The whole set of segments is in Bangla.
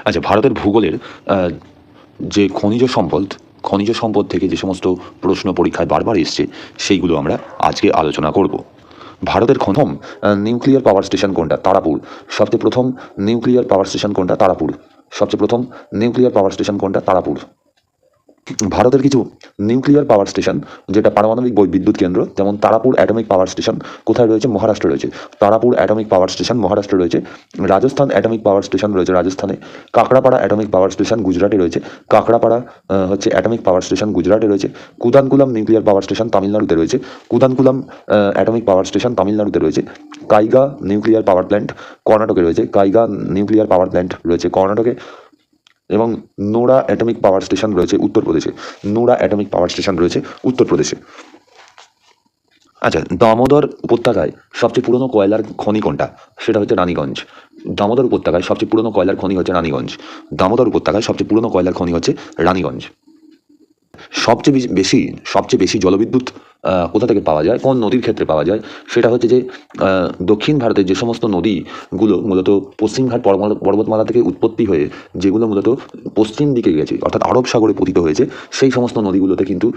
আচ্ছা, ভারতের ভূগোলের যে খনিজ সম্পদ থেকে যে সমস্ত প্রশ্ন পরীক্ষায় বারবার এসছে সেইগুলো আমরা আজকে আলোচনা করব। ভারতের প্রথম নিউক্লিয়ার পাওয়ার স্টেশন কোনটা? তারাপুর। সবচেয়ে প্রথম নিউক্লিয়ার পাওয়ার স্টেশন কোনটা? তারাপুর। সবচেয়ে প্রথম নিউক্লিয়ার পাওয়ার স্টেশন কোনটা? তারাপুর। ভারতের কিছু নিউক্লিয়ার পাওয়ার স্টেশন যেটা পারমাণবিক বিদ্যুৎ কেন্দ্র, যেমন তারাপুর অ্যাটমিক পাওয়ার স্টেশন কোথায় রয়েছে? মহারাষ্ট্রে রয়েছে। তারাপুর অ্যাটমিক পাওয়ার স্টেশন মহারাষ্ট্রে রয়েছে। রাজস্থান অ্যাটমিক পাওয়ার স্টেশন রয়েছে রাজস্থানে। কাকড়াপাড়া অ্যাটমিক পাওয়ার স্টেশন গুজরাটে রয়েছে। কাকড়াপাড়া হচ্ছে অ্যাটমিক পাওয়ার স্টেশন গুজরাটে রয়েছে। কুদানকুলাম নিউক্লিয়ার পাওয়ার স্টেশন তামিলনাড়ুতে রয়েছে। কুদানকুলাম অ্যাটমিক পাওয়ার স্টেশন তামিলনাড়ুতে রয়েছে। কাইগা নিউক্লিয়ার পাওয়ার প্ল্যান্ট কর্ণাটকে রয়েছে। কাইগা নিউক্লিয়ার পাওয়ার প্ল্যান্ট রয়েছে কর্ণাটকে। এবং নোড়া অ্যাটমিক পাওয়ার স্টেশন রয়েছে উত্তরপ্রদেশে। নোড়া অ্যাটমিক পাওয়ার স্টেশন রয়েছে উত্তরপ্রদেশে। আচ্ছা, দামোদর উপত্যকায় সবচেয়ে পুরনো কয়লার খনি কোনটা? সেটা হচ্ছে রানীগঞ্জ। দামোদর উপত্যকায় সবচেয়ে পুরনো কয়লার খনি হচ্ছে রানীগঞ্জ। দামোদর উপত্যকায় সবচেয়ে পুরনো কয়লার খনি হচ্ছে রানীগঞ্জ। সবচেয়ে বেশি জলবিদ্যুৎ কোথা থেকে পাওয়া যায়, কোন নদীর ক্ষেত্রে পাওয়া যায়? সেটা হচ্ছে যে দক্ষিণ ভারতের যে সমস্ত নদীগুলো মূলত পশ্চিমঘাট পর্বতমালা থেকে উৎপত্তি হয়ে যেগুলো মূলত পশ্চিম দিকে গেছে, অর্থাৎ আরব সাগরে পতিত হয়েছে, সেই সমস্ত নদীগুলোতে কিন্তু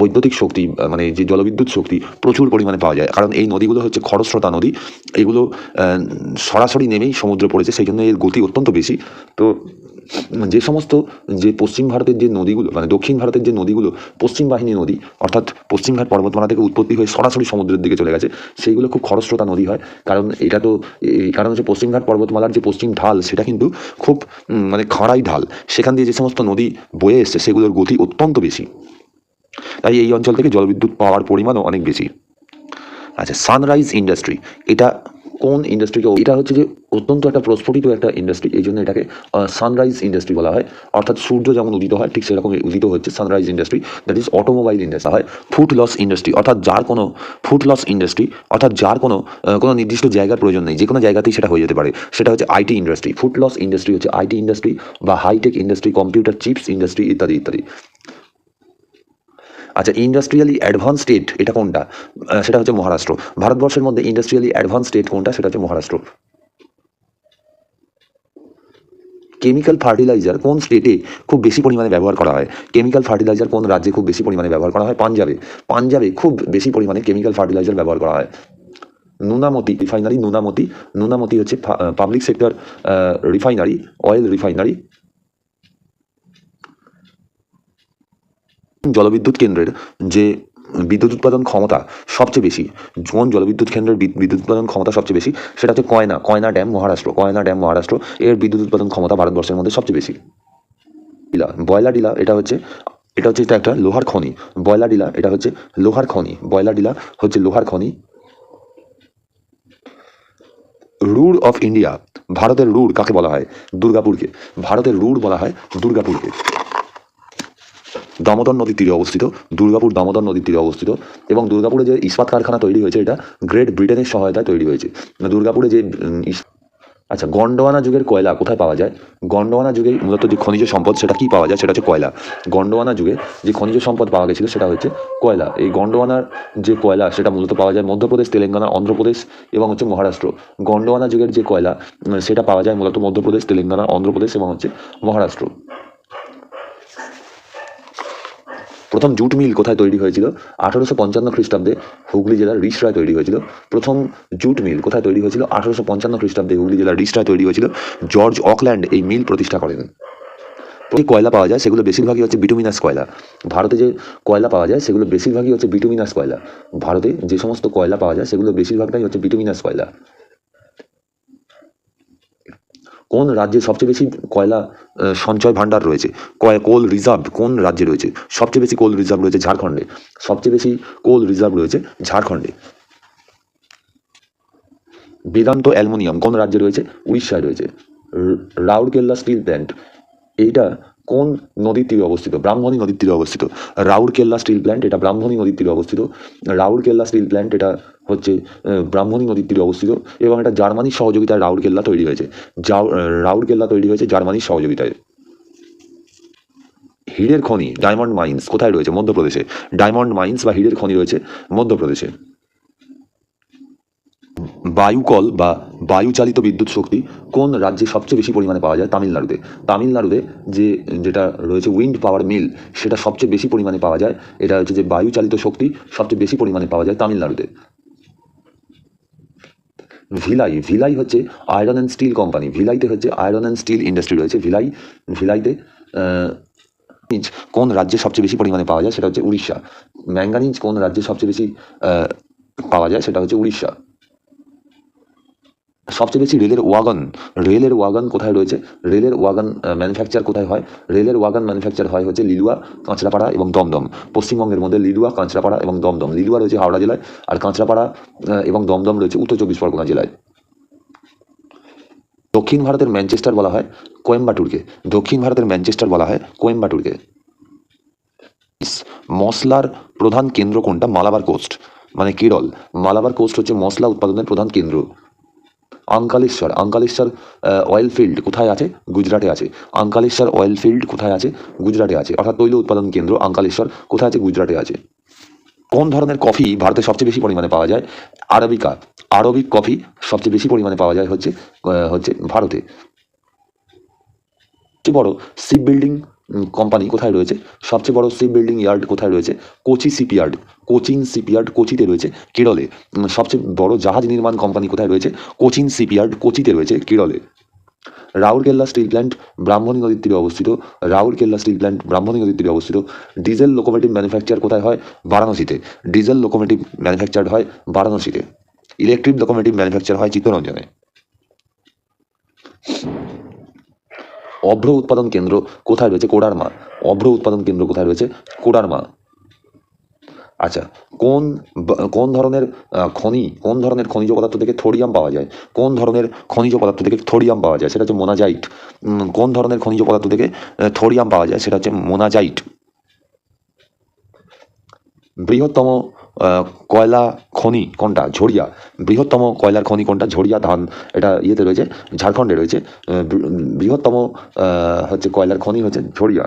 বৈদ্যুতিক শক্তি মানে যে জলবিদ্যুৎ শক্তি প্রচুর পরিমাণে পাওয়া যায়। কারণ এই নদীগুলো হচ্ছে খরস্রোতা নদী, এগুলো সরাসরি নেমেই সমুদ্রে পড়েছে, সেই জন্য এর গতি অত্যন্ত বেশি। তো যে সমস্ত যে পশ্চিম ভারতের যে নদীগুলো মানে দক্ষিণ ভারতের যে নদীগুলো পশ্চিম বাহিনী নদী, অর্থাৎ পশ্চিমঘাট পর্বতমালা থেকে উৎপত্তি হয়ে সরাসরি সমুদ্রের দিকে চলে গেছে, সেইগুলো খুব খরস্রোতা নদী হয়। কারণ এটা তো এই কারণ হচ্ছে পশ্চিমঘাট পর্বতমালার যে পশ্চিম ঢাল সেটা কিন্তু খুব মানে খাঁড়াই ঢাল, সেখান দিয়ে যে সমস্ত নদী বয়ে এসছে সেগুলোর গতি অত্যন্ত বেশি, তাই এই অঞ্চল থেকে জলবিদ্যুৎ পাওয়ার পরিমাণও অনেক বেশি। আচ্ছা, সানরাইজ ইন্ডাস্ট্রি এটা কোন ইন্ডাস্ট্রিকে? এটা হচ্ছে যে অত্যন্ত একটা প্রস্ফুটিত একটা ইন্ডাস্ট্রি, এই জন্য এটাকে সানরাইজ ইন্ডাস্ট্রি বলা হয়। অর্থাৎ সূর্য যেমন উদিত হয় ঠিক সেরকম উদিত হচ্ছে sunrise industry, that is automobile industry হয়। ফুট লস ইন্ডাস্ট্রি অর্থাৎ যার কোনো নির্দিষ্ট জায়গার প্রয়োজন নেই, যে কোনো জায়গাতেই সেটা হয়ে যেতে পারে, সেটা হচ্ছে IT industry. Footloose industry হচ্ছে আইটি ইন্ডাস্ট্রি বা high tech industry, computer chips industry ইত্যাদি ইত্যাদি। আচ্ছা, ইন্ডাস্ট্রিয়ালি অ্যাডভান্স স্টেট এটা কোনটা? সেটা হচ্ছে মহারাষ্ট্র। ভারতবর্ষের মধ্যে ইন্ডাস্ট্রিয়ালি অ্যাডভান্স স্টেট কোনটা? সেটা হচ্ছে মহারাষ্ট্র। কেমিক্যাল ফার্টিলাইজার কোন স্টেটে খুব বেশি পরিমাণে ব্যবহার করা হয়? কেমিক্যাল ফার্টিলাইজার কোন রাজ্যে খুব বেশি পরিমাণে ব্যবহার করা হয়? পাঞ্জাবে। পাঞ্জাবে খুব বেশি পরিমাণে কেমিক্যাল ফার্টিলাইজার ব্যবহার করা হয়। নুনামতি রিফাইনারি, নুনামতি হচ্ছে public sector refinery, oil refinery. জলবিদ্যুৎ কেন্দ্রের যে বিদ্যুৎ উৎপাদন ক্ষমতা সবচেয়ে বেশি, কোন জলবিদ্যুৎ কেন্দ্রের বিদ্যুৎ উৎপাদন ক্ষমতা সবচেয়ে বেশি? সেটা হচ্ছে কয়না ড্যাম মহারাষ্ট্র। এর বিদ্যুৎ উৎপাদন ক্ষমতা ভারতবর্ষের মধ্যে সবচেয়ে বেশি। বয়লা ডিলা এটা একটা লোহার খনি। বয়লা ডিলা হচ্ছে লোহার খনি। রুর অফ ইন্ডিয়া, ভারতের রুর কাকে বলা হয়? দুর্গাপুরকে। ভারতের রুর বলা হয় দুর্গাপুরকে। দামোদর নদীর তীরে অবস্থিত, দুর্গাপুর দামোদর নদীর তীরে অবস্থিত। এবং দুর্গাপুরে যে ইস্পাত কারখানা তৈরি হয়েছে এটা গ্রেট ব্রিটেনের সহায়তায় তৈরি হয়েছে। দুর্গাপুরে যে আচ্ছা, গন্ডোয়ানা যুগের কয়লা কোথায় পাওয়া যায়? গন্ডোয়ানা যুগে মূলত যে খনিজ সম্পদ সেটা কি পাওয়া যায়? সেটা হচ্ছে কয়লা। গন্ডোয়ানা যুগে যে খনিজ সম্পদ পাওয়া গেছিল সেটা হচ্ছে কয়লা। এই গন্ডোয়ানার যে কয়লা সেটা মূলত পাওয়া যায় মধ্যপ্রদেশ, তেলেঙ্গানা, অন্ধ্রপ্রদেশ এবং হচ্ছে মহারাষ্ট্র। গন্ডোয়ানা যুগের যে কয়লা সেটা পাওয়া যায় মূলত মধ্যপ্রদেশ, তেলেঙ্গানা, অন্ধ্রপ্রদেশ এবং হচ্ছে মহারাষ্ট্র। প্রথম জুট মিল কোথায় তৈরি হয়েছিল? 1855 খ্রিস্টাব্দে হুগলি জেলার রিষড়ায় তৈরি হয়েছিল। প্রথম জুট মিল কোথায় তৈরি হয়েছিল? 1855 খ্রিস্টাব্দে হুগলি জেলার রিষড়ায় তৈরি হয়েছিল। জর্জ অকল্যান্ড এই মিল প্রতিষ্ঠা করেন। যে কয়লা পাওয়া যায় সেগুলো বেশিরভাগই হচ্ছে বিটুমিনাস কয়লা। ভারতে যে কয়লা পাওয়া যায় সেগুলো বেশিরভাগই হচ্ছে বিটুমিনাস কয়লা। ভারতে যে সমস্ত কয়লা পাওয়া যায় সেগুলো বেশিরভাগটাই হচ্ছে বিটুমিনাস কয়লা। কোন রাজ্যে সবচেয়ে বেশি কয়লা সঞ্চয় ভাণ্ডার রয়েছে? কোল রিজার্ভ কোন রাজ্যে রয়েছে? সবচেয়ে বেশি কোল রিজার্ভ রয়েছে ঝাড়খণ্ডে। সবচেয়ে বেশি কোল রিজার্ভ রয়েছে ঝাড়খণ্ডে। বেদান্ত অ্যালুমিনিয়াম কোন রাজ্যে রয়েছে? উড়িষ্যায় রয়েছে। রাউরকেল্লা স্টিল প্ল্যান্ট এইটা কোন নদীর তীরে অবস্থিত? ব্রাহ্মণী নদীর তীরে অবস্থিত। রাউরকেল্লা স্টিল প্ল্যান্ট এটা ব্রাহ্মণী নদীর তীরে অবস্থিত। রাউরকেল্লা স্টিল প্ল্যান্ট এটা হচ্ছে ব্রাহ্মণী নদীর তীরে অবস্থিত এবং এটা জার্মানির সহযোগিতায় রাউরকেল্লা তৈরি হয়েছে। রাউরকেল্লা তৈরি হয়েছে জার্মানির সহযোগিতায়। হীরের খনি ডায়মন্ড মাইন্স কোথায় রয়েছে? মধ্যপ্রদেশে। ডায়মন্ড মাইন্স বা হীরের খনি রয়েছে মধ্যপ্রদেশে। বায়ুকল বা বায়ুচালিত বিদ্যুৎ শক্তি কোন রাজ্যে সবচেয়ে বেশি পরিমাণে পাওয়া যায়? তামিলনাড়ুতে। তামিলনাড়ুতে যেটা রয়েছে উইন্ড পাওয়ার মিল, সেটা সবচেয়ে বেশি পরিমাণে পাওয়া যায়। এটা হচ্ছে যে বায়ুচালিত শক্তি সবচেয়ে বেশি পরিমাণে পাওয়া যায় তামিলনাড়ুতে। ভিলাই হচ্ছে আয়রন অ্যান্ড স্টিল কোম্পানি। ভিলাইতে হচ্ছে আয়রন অ্যান্ড স্টিল ইন্ডাস্ট্রি রয়েছে। ভিলাইতে ম্যাঙ্গানিজ কোন রাজ্যে সবচেয়ে বেশি পরিমাণে পাওয়া যায়? সেটা হচ্ছে উড়িষ্যা। ম্যাঙ্গানিজ কোন রাজ্যে সবচেয়ে বেশি পাওয়া যায়? সেটা হচ্ছে উড়িষ্যা। সবচেয়ে বেশি রেলের ওয়াগন কোথায় রয়েছে? রেলের ওয়াগন ম্যানুফ্যাকচার কোথায় হয়? রেলের ওয়াগন ম্যানুফ্যাকচার হয় হচ্ছে লিলুয়া, কাঁচরাপাড়া এবং দমদম। পশ্চিমবঙ্গের মধ্যে লিলুয়া, কাঁচরাপাড়া এবং দমদম। লিলুয়া রয়েছে হাওড়া জেলায়, আর কাঁচরাপাড়া এবং দমদম রয়েছে উত্তর চব্বিশ পরগনা জেলায়। দক্ষিণ ভারতের ম্যানচেস্টার বলা হয় কোয়েম্বাটুরকে। দক্ষিণ ভারতের ম্যানচেস্টার বলা হয় কোয়েম্বাটুরকে। মশলার প্রধান কেন্দ্র কোনটা? মালাবার কোস্ট, মানে কেরল। মালাবার কোস্ট হচ্ছে মশলা উৎপাদনের প্রধান কেন্দ্র। আঙ্কালেশ্বর অয়েল ফিল্ড কোথায় আছে? গুজরাটে আছে। আঙ্কালেশ্বর অয়েল ফিল্ড কোথায় আছে? গুজরাটে আছে। অর্থাৎ তৈল উৎপাদন কেন্দ্র আঙ্কালেশ্বর কোথায় আছে? গুজরাটে আছে। কোন ধরনের কফি ভারতে সবচেয়ে বেশি পরিমাণে পাওয়া যায়? আরবিকা। আরবিক কফি সবচেয়ে বেশি পরিমাণে পাওয়া যায় হচ্ছে ভারতে। সবচেয়ে বড় শিপ বিল্ডিং কোম্পানি কোথায় রয়েছে? সবচেয়ে বড় শিপ বিল্ডিং ইয়ার্ড কোথায় রয়েছে? কোচিন শিপইয়ার্ড কোচিতে রয়েছে, কেরলে। সবচেয়ে বড় জাহাজ নির্মাণ কোম্পানি কোথায় রয়েছে? কোচিন শিপইয়ার্ড কোচিতে রয়েছে, কেরলে। রাউরকেল্লা স্টিল প্ল্যান্ট ব্রাহ্মণী নদীর তীরে অবস্থিত। ডিজেল লোকোমোটিভ ম্যানুফ্যাকচার কোথায় হয়? বারাণসীতে। ডিজেল লোকোমোটিভ ম্যানুফ্যাকচার হয় বারাণসীতে। ইলেকট্রিক লোকোমোটিভ ম্যানুফ্যাকচার হয় চিত্তরঞ্জনে। অভ্র উৎপাদন কেন্দ্র কোথায় রয়েছে? কোডারমা। আচ্ছা, কোন ধরনের খনিজ পদার্থ থেকে থোরিয়াম পাওয়া যায়? সেটা হচ্ছে মোনাজাইট। কোন ধরনের খনিজ পদার্থ থেকে থোরিয়াম পাওয়া যায়? সেটা হচ্ছে মোনাজাইট। বৃহত্তম কয়লা খনি কোনটা? ঝরিয়া। বৃহত্তম কয়লার খনি কোনটা? ঝরিয়া ধান। এটা ইয়েতে রয়েছে, ঝাড়খণ্ডে রয়েছে। বৃহত্তম হচ্ছে কয়লার খনি হচ্ছে ঝরিয়া।